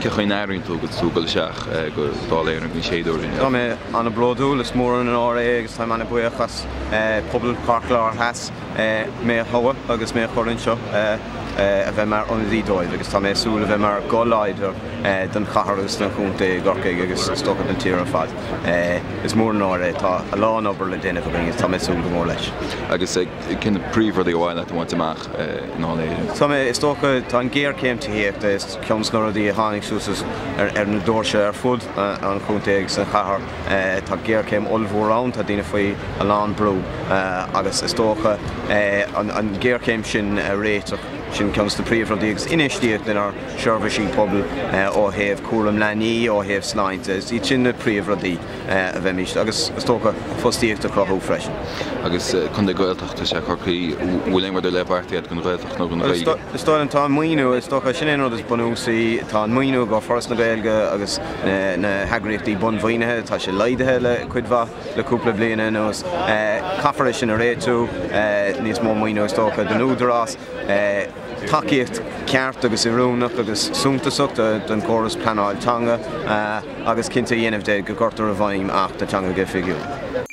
ce chuin airíonn tú go túgal seach go Dá Laoghaire an séadúirí. Tá mé an brodúil is mór an ára agus tá anna buchas pobl Corclár has mé hawa agus mé chorann seo a bheith mar an dídóibh agus tá mé súla bheith mar gáláidir den chahargus na chunta gorcaig agus stocha an tíar an fad. Is mór an ára tá a lán obair le déanamh agus tá mé súla go mór leis. Agus cin príomhar í bhhaile bhaint amach Dá Laoghaire. Tá mé is tócha tá an géar céim tííocht is ceams nó í hánig súsas ar na dóirse ar fud an chunta agus an chahar tá géar céim olbhórán tá dtíine faoi a lán brú agus is tócha an géar céim sin réiteach sin ceans na príomhrodíagus inistíocht in ar seirbhísí pobl ó thaobh cuaram leanaí ó thaobh sláinte í sin na príomhrodí a bheith míist agus is tócha fostíocht a crothú freisin. Agus chun gailteachta sé chucaí bhfuil mar do lebartaíad gon gailteach nó gon gaige. Is táil an tá muoinú is tócha sin éon is bunúsaí tá muoinú go foras na Gaeilge agus na heagraíochtaí bunmhaoinethe tá sé leideithe le cuidmha le cúpla bliana nóos caafar sin a réitú níos mó muoinú is tócha den údarrás takeíocht ceart agus iúnach agus súntasach den córas planáiltanga agus cinnta dhéanamh de go gortar a bhaim ach de teanga go figiú.